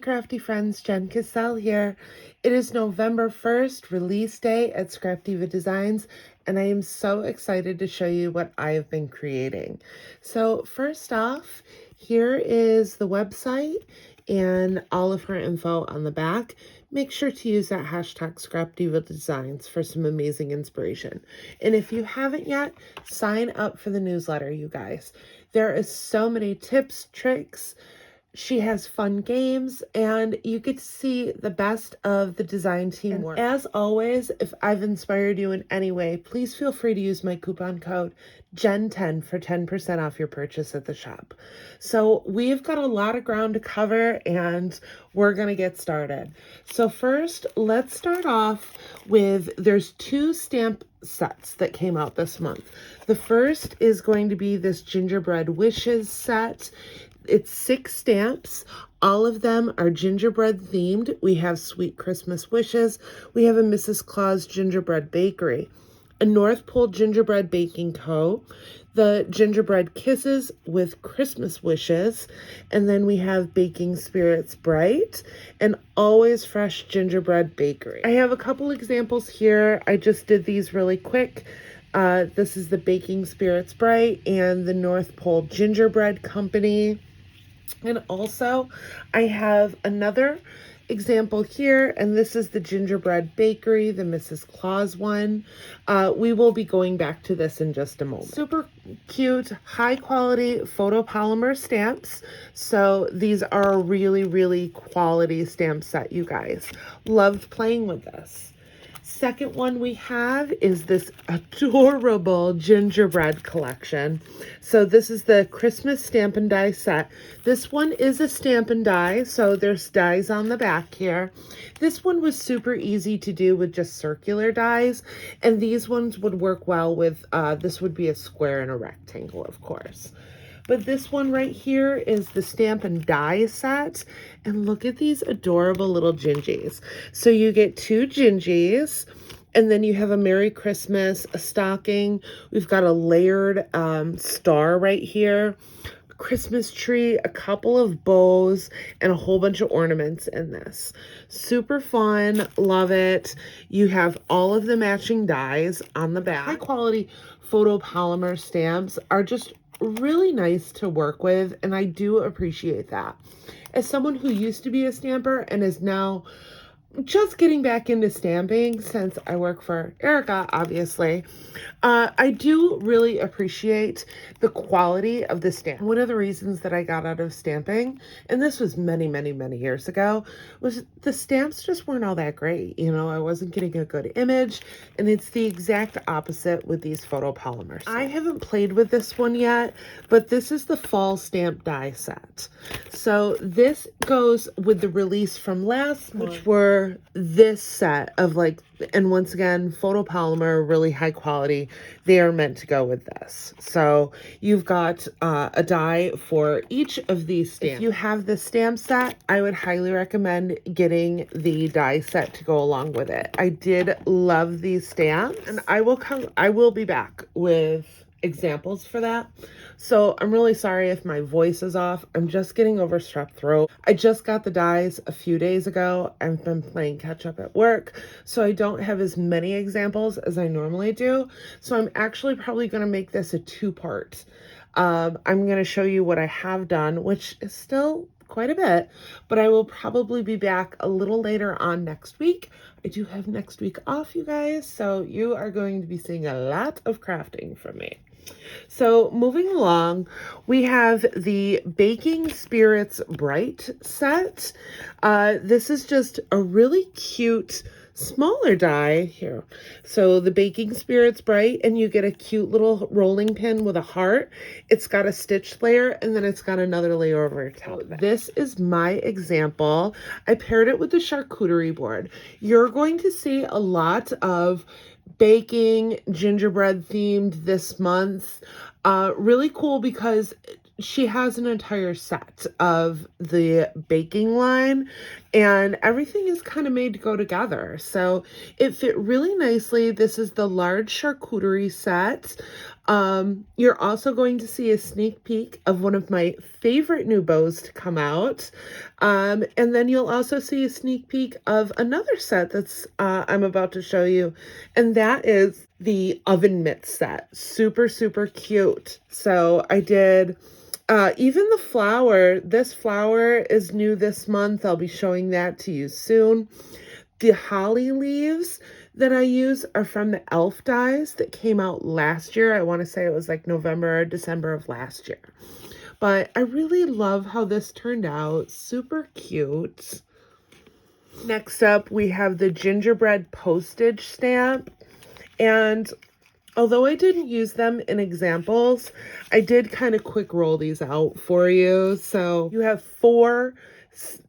crafty friends, Jen Cascell here. It is November 1st, release day at Scrap Diva Designs, and I am so excited to show you what I have been creating. So first off, here is the website and all of her info on the back. Make sure to use that hashtag Scrap Diva Designs for some amazing inspiration. And if you haven't yet, sign up for the newsletter, you guys. There is so many tips, tricks. She has fun games, and you get to see the best of the design team work. As always, if I've inspired you in any way, please feel free to use my coupon code GEN10 for 10% off your purchase at the shop. So we've got a lot of ground to cover, and we're going to get started. So first, let's start off with, there's two stamp sets that came out this month. The first is going to be this Gingerbread Wishes set. It's 6 stamps. All of them are gingerbread themed. We have Sweet Christmas Wishes. We have a Mrs. Claus Gingerbread Bakery, a North Pole Gingerbread Baking Co., the Gingerbread Kisses with Christmas Wishes, and then we have Baking Spirits Bright, and Always Fresh Gingerbread Bakery. I have a couple examples here. I just did these really quick. This is the Baking Spirits Bright and the North Pole Gingerbread Company. And also, I have another example here, and this is the Gingerbread Bakery, the Mrs. Claus one. We will be going back to this in just a moment. Super cute, high quality photopolymer stamps. So these are a really, really quality stamp set, you guys. Loved playing with this. Second one we have is this adorable gingerbread collection. So this is the Christmas Stamp and Die set. This one is a stamp and die, so there's dies on the back here. This one was super easy to do with just circular dies, and these ones would work well with, this would be a square and a rectangle, of course. But this one right here is the Stamp and Die set. And look at these adorable little gingies. So you get 2 gingies, and then you have a Merry Christmas, a stocking. We've got a layered star right here, a Christmas tree, a couple of bows, and a whole bunch of ornaments in this. Super fun. Love it. You have all of the matching dies on the back. High quality photopolymer stamps are just really nice to work with, and I do appreciate that. As someone who used to be a stamper and is now just getting back into stamping since I work for Erica, obviously, I do really appreciate the quality of the stamp. One of the reasons that I got out of stamping, and this was many, many, many years ago, was the stamps just weren't all that great. You know, I wasn't getting a good image, and it's the exact opposite with these photopolymers. I haven't played with this one yet, but this is the Fall Stamp Die set. So this goes with the release from last month, which were this set of like, and once again, photopolymer, really high quality. They are meant to go with this. So you've got a die for each of these stamps. If you have the stamp set, I would highly recommend getting the die set to go along with it. I did love these stamps, and I will be back with examples for that. So I'm really sorry if my voice is off. I'm just getting over strep throat. I just got the dies a few days ago. I've been playing catch up at work, so I don't have as many examples as I normally do. So I'm actually probably going to make this a 2-part. I'm going to show you what I have done, which is still quite a bit, but I will probably be back a little later on next week. I do have next week off, you guys, so you are going to be seeing a lot of crafting from me. So moving along, we have the Baking Spirits Bright set. This is just a really cute smaller die here. So the Baking Spirits Bright, and you get a cute little rolling pin with a heart. It's got a stitch layer, and then it's got another layer over top. This is my example. I paired it with the charcuterie board. You're going to see a lot of baking gingerbread themed this month. Really cool because she has an entire set of the baking line, and everything is kind of made to go together. So it fit really nicely. This is the large charcuterie set. You're also going to see a sneak peek of one of my favorite new bows to come out. And then you'll also see a sneak peek of another set that's I'm about to show you, and that is the oven mitt set. Super, super cute. So I did even the flower. This flower is new this month. I'll be showing that to you soon. The holly leaves that I use are from the elf dies that came out last year. I want to say it was like November or December of last year. But I really love how this turned out. Super cute. Next up, we have the Gingerbread Postage stamp. And although I didn't use them in examples, I did kind of quick roll these out for you. So you have 4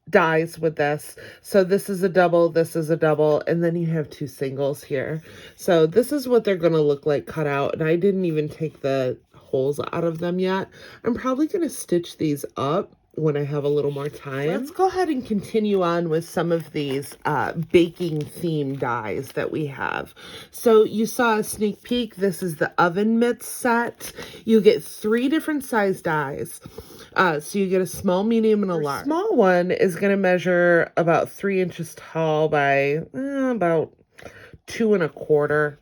dies with this. So this is a double, this is a double, and then you have 2 singles here. So this is what they're going to look like cut out, and I didn't even take the holes out of them yet. I'm probably going to stitch these up when I have a little more time. Let's go ahead and continue on with some of these baking theme dies that we have. So you saw a sneak peek. This is the oven mitts set. You get 3 different size dies. So you get a small, medium, and a large. The small one is going to measure about 3 inches tall by about 2 1/4.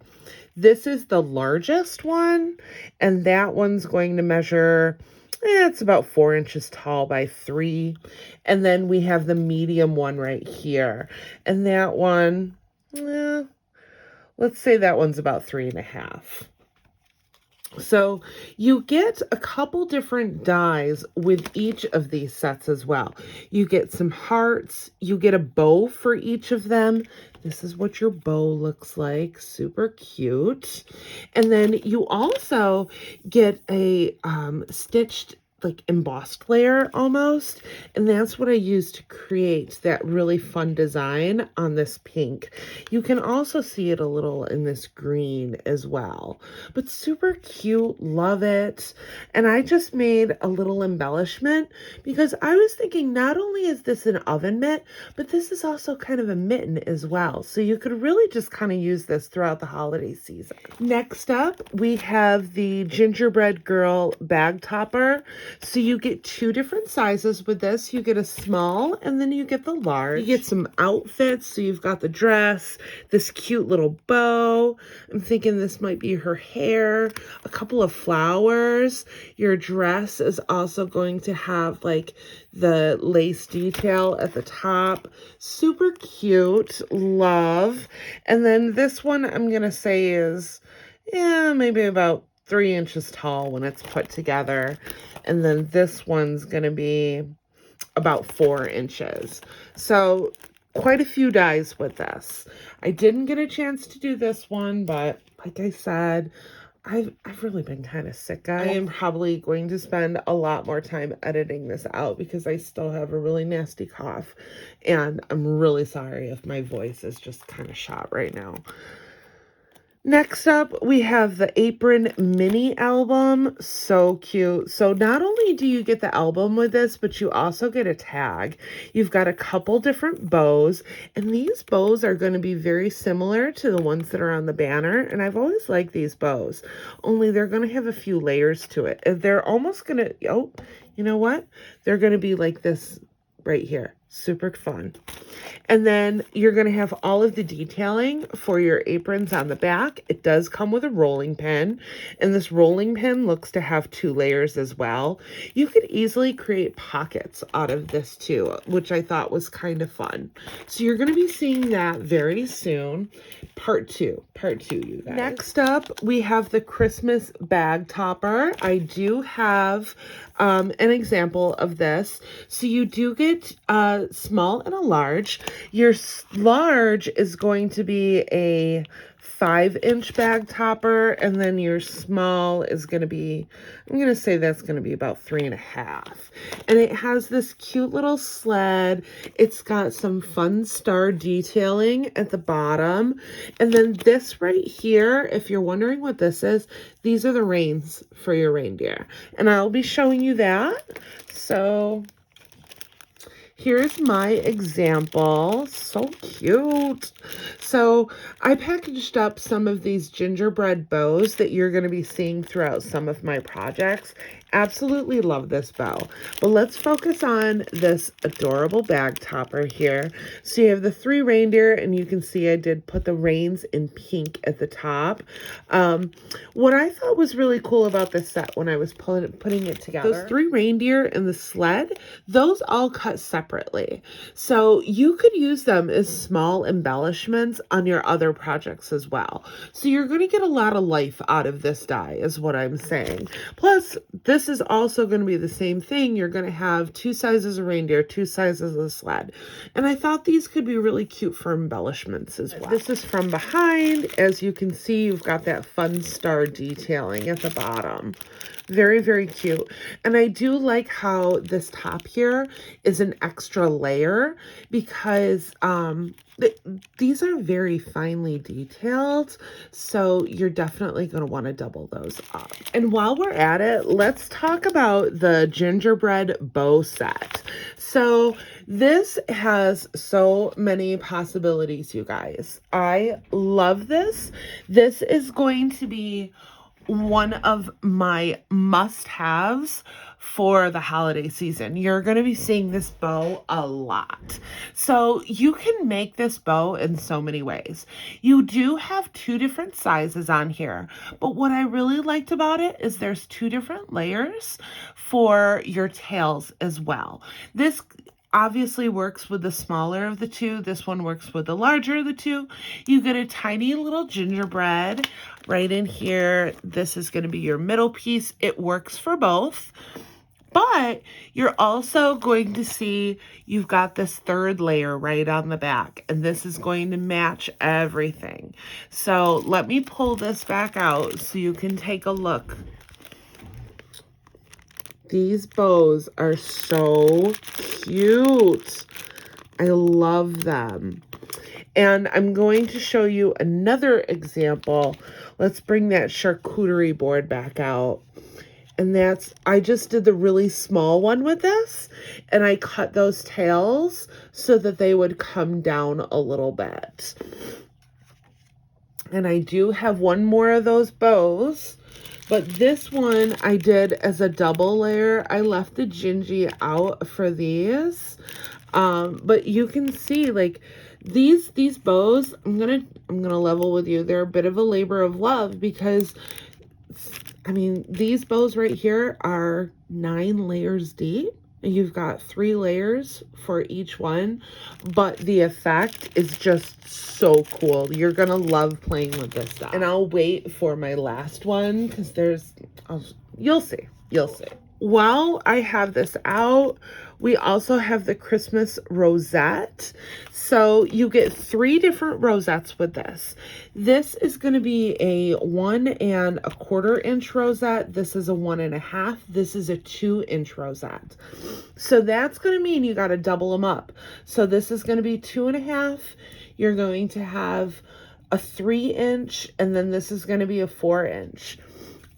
This is the largest one, and that one's going to measure, it's about 4 inches tall by 3. And then we have the medium one right here. And that one, let's say that one's about 3 1/2. So you get a couple different dies with each of these sets as well. You get some hearts, you get a bow for each of them. This is what your bow looks like. Super cute. And then you also get a stitched, like embossed layer almost, and that's what I used to create that really fun design on this pink. You can also see it a little in this green as well, but super cute. Love it. And I just made a little embellishment because I was thinking not only is this an oven mitt, but this is also kind of a mitten as well, so you could really just kind of use this throughout the holiday season. Next up, we have the Gingerbread Girl bag topper. So you get 2 different sizes with this. You get a small and then you get the large. You get some outfits. So you've got the dress, this cute little bow. I'm thinking this might be her hair, a couple of flowers. Your dress is also going to have like the lace detail at the top. Super cute. Love. And then this one I'm going to say is, maybe about 3 inches tall when it's put together. And then this one's going to be about 4 inches. So quite a few dies with this. I didn't get a chance to do this one, but like I said, I've really been kind of sick, guys. I am probably going to spend a lot more time editing this out because I still have a really nasty cough. And I'm really sorry if my voice is just kind of shot right now. Next up, we have the Apron mini album. So cute. So not only do you get the album with this, but you also get a tag. You've got a couple different bows, and these bows are going to be very similar to the ones that are on the banner. And I've always liked these bows, only they're going to have a few layers to it. They're almost going to, oh, you know what? They're going to be like this right here. Super fun. And then you're going to have all of the detailing for your aprons on the back. It does come with a rolling pin, and this rolling pin looks to have 2 layers as well. You could easily create pockets out of this too, which I thought was kind of fun. So you're going to be seeing that very soon. Part two, you guys. Next up, we have the Christmas bag topper. I do have an example of this. So you do get a small and a large. Your large is going to be a 5-inch bag topper, and then your small is going to be, I'm going to say that's going to be about 3 1/2. And it has this cute little sled. It's got some fun star detailing at the bottom. And then this right here, if you're wondering what this is, these are the reins for your reindeer. And I'll be showing you that. So here's my example. So cute. So I packaged up some of these gingerbread bows that you're going to be seeing throughout some of my projects. Absolutely love this bow. But let's focus on this adorable bag topper here. So you have the 3 reindeer, and you can see I did put the reins in pink at the top. What I thought was really cool about this set when I was putting it together, those 3 reindeer and the sled, those all cut separately. So you could use them as small embellishments on your other projects as well. So you're going to get a lot of life out of this die is what I'm saying. Plus, this is also going to be the same thing. You're going to have 2 sizes of reindeer, 2 sizes of sled. And I thought these could be really cute for embellishments as well. This is from behind. As you can see, you've got that fun star detailing at the bottom. Very, very cute. And I do like how this top here is an extra layer because these are very finely detailed. So you're definitely going to want to double those up. And while we're at it, let's talk about the Gingerbread Bow Set. So this has so many possibilities, you guys. I love this. This is going to be one of my must-haves for the holiday season. You're going to be seeing this bow a lot. So you can make this bow in so many ways. You do have 2 different sizes on here, but what I really liked about it is there's 2 different layers for your tails as well. This obviously works with the smaller of the 2. This one works with the larger of the 2. You get a tiny little gingerbread right in here. This is going to be your middle piece. It works for both. But you're also going to see you've got this 3rd layer right on the back. And this is going to match everything. So let me pull this back out so you can take a look. These bows are so cute. I love them. And I'm going to show you another example. Let's bring that charcuterie board back out. And that's, I just did the really small one with this. And I cut those tails so that they would come down a little bit. And I do have one more of those bows. But this one I did as a double layer. I left the gingy out for these. But you can see like these bows, I'm gonna level with you. They're a bit of a labor of love because I mean, these bows right here are 9 layers deep. And you've got 3 layers for each one, but the effect is just so cool. You're gonna love playing with this stuff. And I'll wait for my last one because you'll see. While I have this out, we also have the Christmas rosette. So you get 3 different rosettes with this. This is going to be a 1 1/4 inch rosette. This is a 1 1/2. This is a 2-inch rosette. So that's going to mean you got to double them up. So this is going to be 2 1/2. You're going to have a 3-inch, and then this is going to be a 4-inch.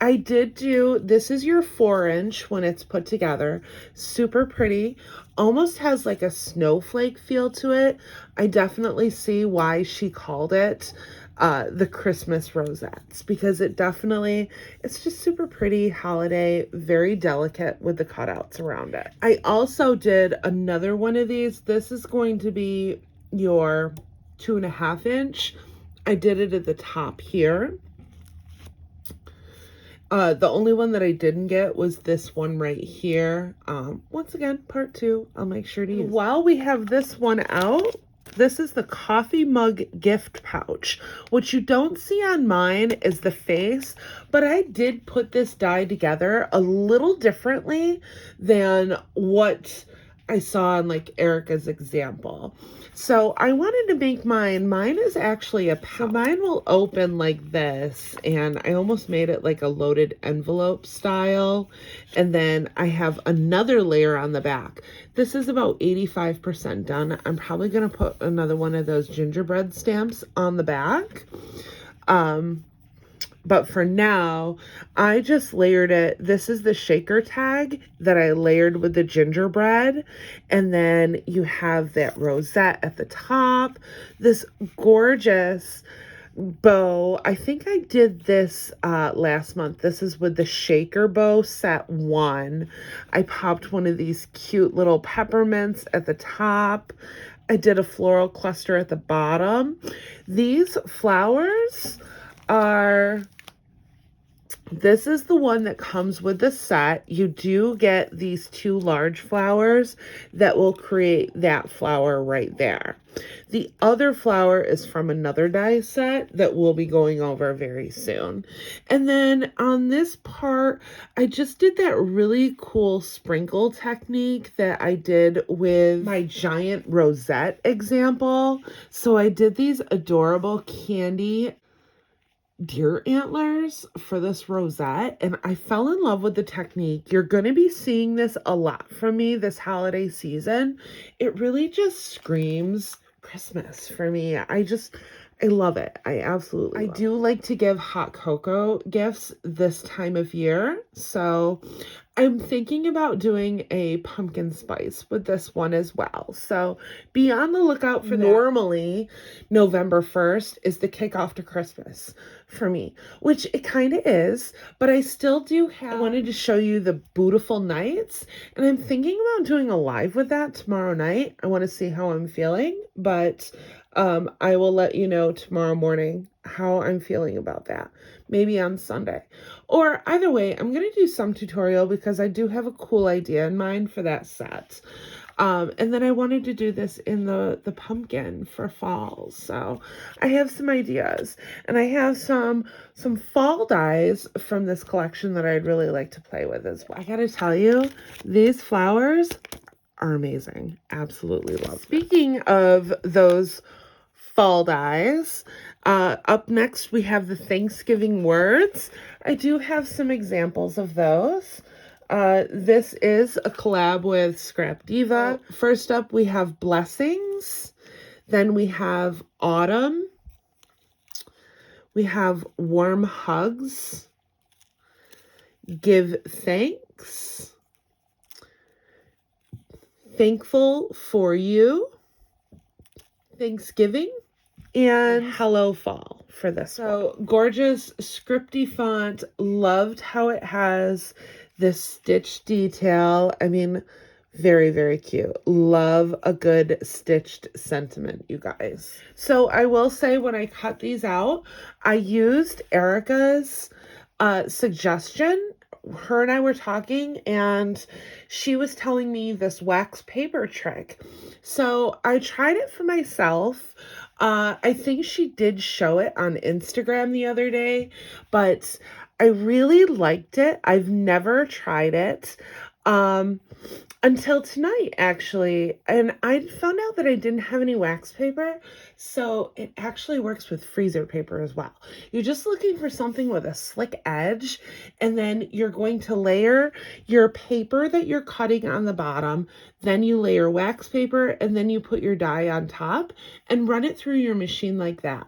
I did do, this is your 4-inch when it's put together. Super pretty. Almost has like a snowflake feel to it. I definitely see why she called it the Christmas rosettes, because it's just super pretty holiday, very delicate with the cutouts around it. I also did another one of these. This is going to be your 2 1/2 inch. I did it at the top here. The only one that I didn't get was this one right here. Once again, part 2, I'll make sure to use. While we have this one out, this is the coffee mug gift pouch. What you don't see on mine is the face, but I did put this die together a little differently than what I saw in like Erica's example. So I wanted to make mine is actually a pouch. So mine will open like this, and I almost made it like a loaded envelope style. And then I have another layer on the back. This is about 85% done. I'm probably going to put another one of those gingerbread stamps on the back. But for now, I just layered it. This is the shaker tag that I layered with the gingerbread. And then you have that rosette at the top. This gorgeous bow. I think I did this last month. This is with the shaker bow set 1. I popped one of these cute little peppermints at the top. I did a floral cluster at the bottom. These flowers are, this is the one that comes with the set. You do get these 2 large flowers that will create that flower right there. The other flower is from another die set that we'll be going over very soon. And then on this part, I just did that really cool sprinkle technique that I did with my giant rosette example. So I did these adorable candy deer antlers for this rosette, and I fell in love with the technique. You're going to be seeing this a lot from me this holiday season. It really just screams Christmas for me. I love it. I absolutely love it. I do like to give hot cocoa gifts this time of year, so I'm thinking about doing a pumpkin spice with this one as well. So be on the lookout for that. Normally, November 1st is the kickoff to Christmas for me, which it kind of is, but I still do have, I wanted to show you the Boo-tiful nights, and I'm thinking about doing a live with that tomorrow night. I want to see how I'm feeling, but I will let you know tomorrow morning how I'm feeling about that. Maybe on Sunday. Or either way, I'm going to do some tutorial because I do have a cool idea in mind for that set. And then I wanted to do this in the pumpkin for fall. So I have some ideas. And I have some fall dies from this collection that I'd really like to play with as well. I gotta tell you, these flowers are amazing. Absolutely love them. Speaking of those fall dies, up next we have the Thanksgiving words. I do have some examples of those. This is a collab with Scrap Diva. First up, we have blessings. Then we have autumn. We have warm hugs. Give thanks. Thankful for you. Thanksgiving. And hello fall for this one. So gorgeous scripty font. Loved how it has this stitch detail. I mean, very, very cute. Love a good stitched sentiment, you guys. So I will say when I cut these out, I used Erica's suggestion. Her and I were talking and she was telling me this wax paper trick. So I tried it for myself. I think she did show it on Instagram the other day, but I really liked it. I've never tried it until tonight, actually. And I found out that I didn't have any wax paper, so it actually works with freezer paper as well. You're just looking for something with a slick edge, and then you're going to layer your paper that you're cutting on the bottom, then you layer wax paper, and then you put your die on top and run it through your machine like that.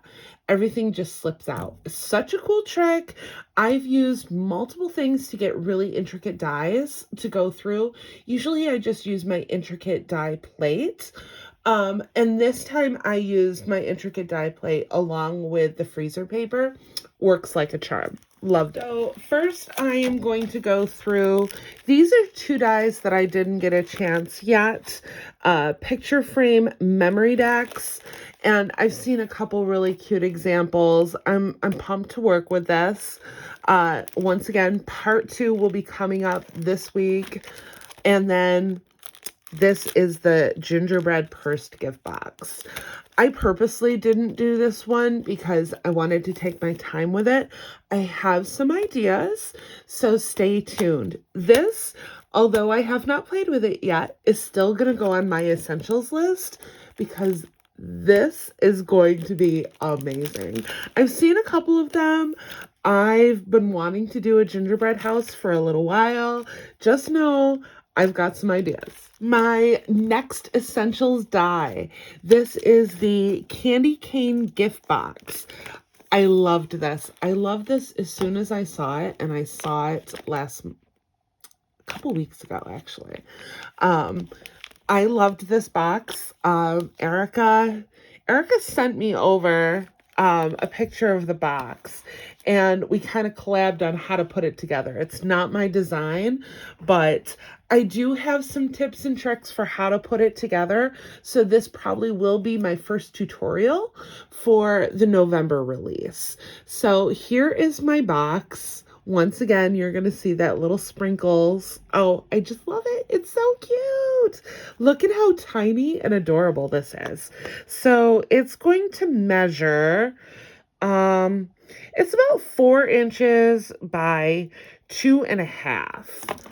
Everything just slips out. Such a cool trick. I've used multiple things to get really intricate dies to go through. Usually I just use my intricate die plate. And this time I used my intricate die plate along with the freezer paper. Works like a charm. Loved it. So first I am going to go through, these are 2 dies that I didn't get a chance yet. Picture frame Memorydex. And I've seen a couple really cute examples. I'm pumped to work with this. Once again, part 2 will be coming up this week. And then this is the gingerbread pursed gift box. I purposely didn't do this one because I wanted to take my time with it. I have some ideas, so stay tuned. This, although I have not played with it yet, is still going to go on my essentials list because this is going to be amazing. I've seen a couple of them. I've been wanting to do a gingerbread house for a little while. Just know I've got some ideas. My next essentials die. This is the candy cane gift box. I loved this. I loved this as soon as I saw it, and I saw it a couple weeks ago, actually. Um, I loved this box. Erica sent me over a picture of the box, and we kind of collabed on how to put it together. It's not my design, but I do have some tips and tricks for how to put it together. So this probably will be my first tutorial for the November release. So here is my box. Once again, you're going to see that little sprinkles. Oh, I just love it. It's so cute. Look at how tiny and adorable this is. So it's going to measure, it's about 4 inches by 2.5.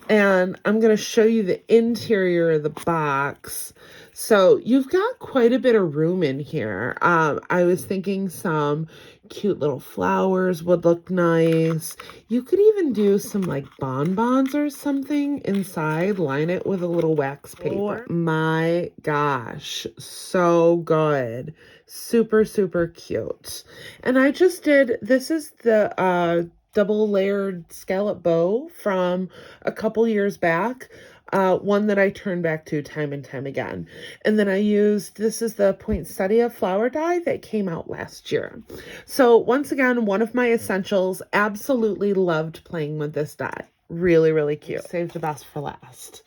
And I'm going to show you the interior of the box. So you've got quite a bit of room in here. I was thinking some cute little flowers would look nice. You could even do some like bonbons or something inside. Line it with a little wax paper. Oh my gosh. So good. Super, super cute. And I just did, this is the double layered scallop bow from a couple years back. One that I turn back to time and time again. And then I used, this is the poinsettia flower die that came out last year. So once again, one of my essentials. Absolutely loved playing with this die. Really, really cute. Saved the best for last.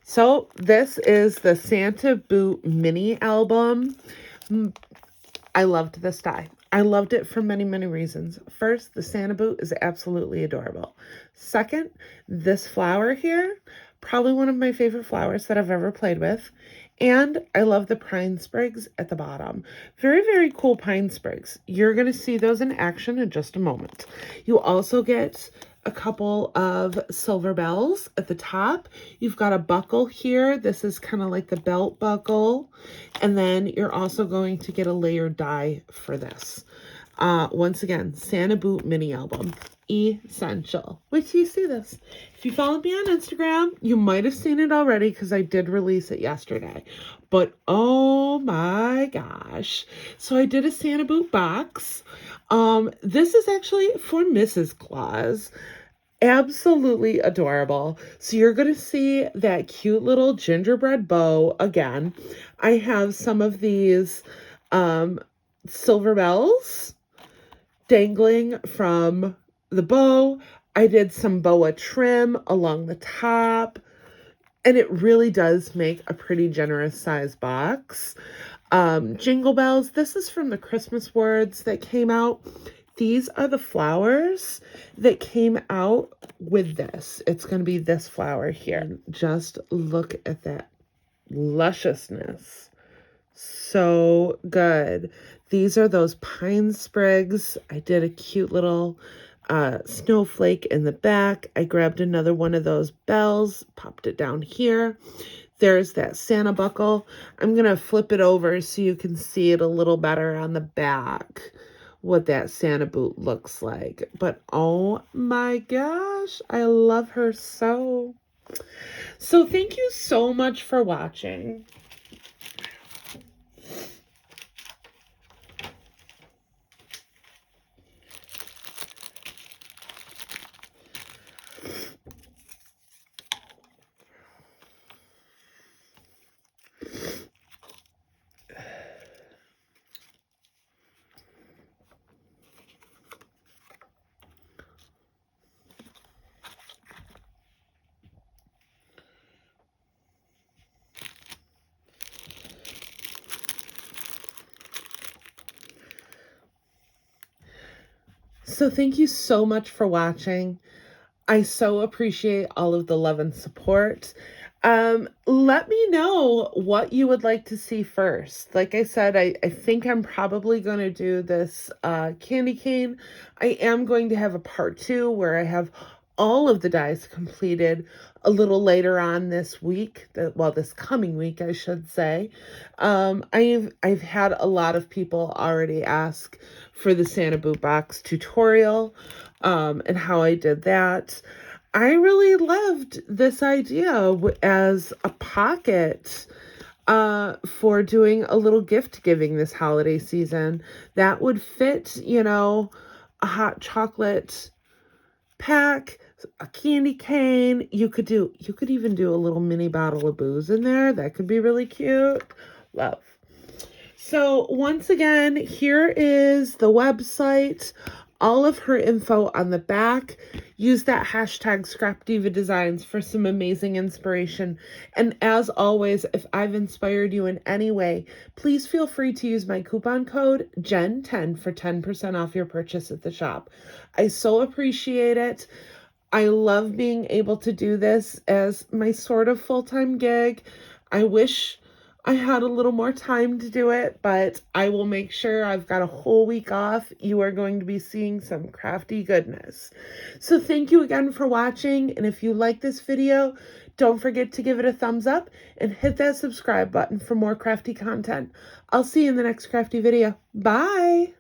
So this is the Santa Boot mini album. I loved this die. I loved it for many, many reasons. First, the Santa boot is absolutely adorable. Second, this flower here, probably one of my favorite flowers that I've ever played with. And I love the pine sprigs at the bottom. Very, very cool pine sprigs. You're going to see those in action in just a moment. You also get a couple of silver bells at the top. You've got a buckle here. This is kind of like the belt buckle. And then you're also going to get a layered die for this. Once again, Santa Boot mini album. Essential. Wait till you see this. If you follow me on Instagram, you might have seen it already because I did release it yesterday. But oh my gosh. So I did a Santa Boot box. This is actually for Mrs. Claus. Absolutely adorable. So you're going to see that cute little gingerbread bow again. I have some of these silver bells dangling from the bow. I did some boa trim along the top, and it really does make a pretty generous size box. Jingle bells. This is from the Christmas words that came out. These are the flowers that came out with this. It's going to be this flower here. Just look at that lusciousness. So good. These are those pine sprigs. I did a cute little snowflake in the back. I grabbed another one of those bells, popped it down here. There's that Santa buckle. I'm going to flip it over so you can see it a little better on the back, what that Santa boot looks like. But oh my gosh, I love her so. So thank you so much for watching. So thank you so much for watching. I so appreciate all of the love and support. Let me know what you would like to see first. Like I said, I think I'm probably going to do this candy cane. I am going to have a part 2 where I have all of the dies completed a little later on this week, well, this coming week, I should say. I've had a lot of people already ask for the Santa Boot box tutorial, and how I did that. I really loved this idea as a pocket for doing a little gift giving this holiday season. That would fit, you know, a hot chocolate pack, a candy cane. You could even do a little mini bottle of booze in there. That could be really cute. Love. So once again, here is the website, all of her info on the back. Use that hashtag Scrap Diva Designs for some amazing inspiration. And as always, if I've inspired you in any way, please feel free to use my coupon code GEN10 for 10% off your purchase at the shop. I so appreciate it. I love being able to do this as my sort of full-time gig. I wish I had a little more time to do it, but I will make sure I've got a whole week off. You are going to be seeing some crafty goodness. So thank you again for watching, and if you like this video, don't forget to give it a thumbs up and hit that subscribe button for more crafty content. I'll see you in the next crafty video. Bye!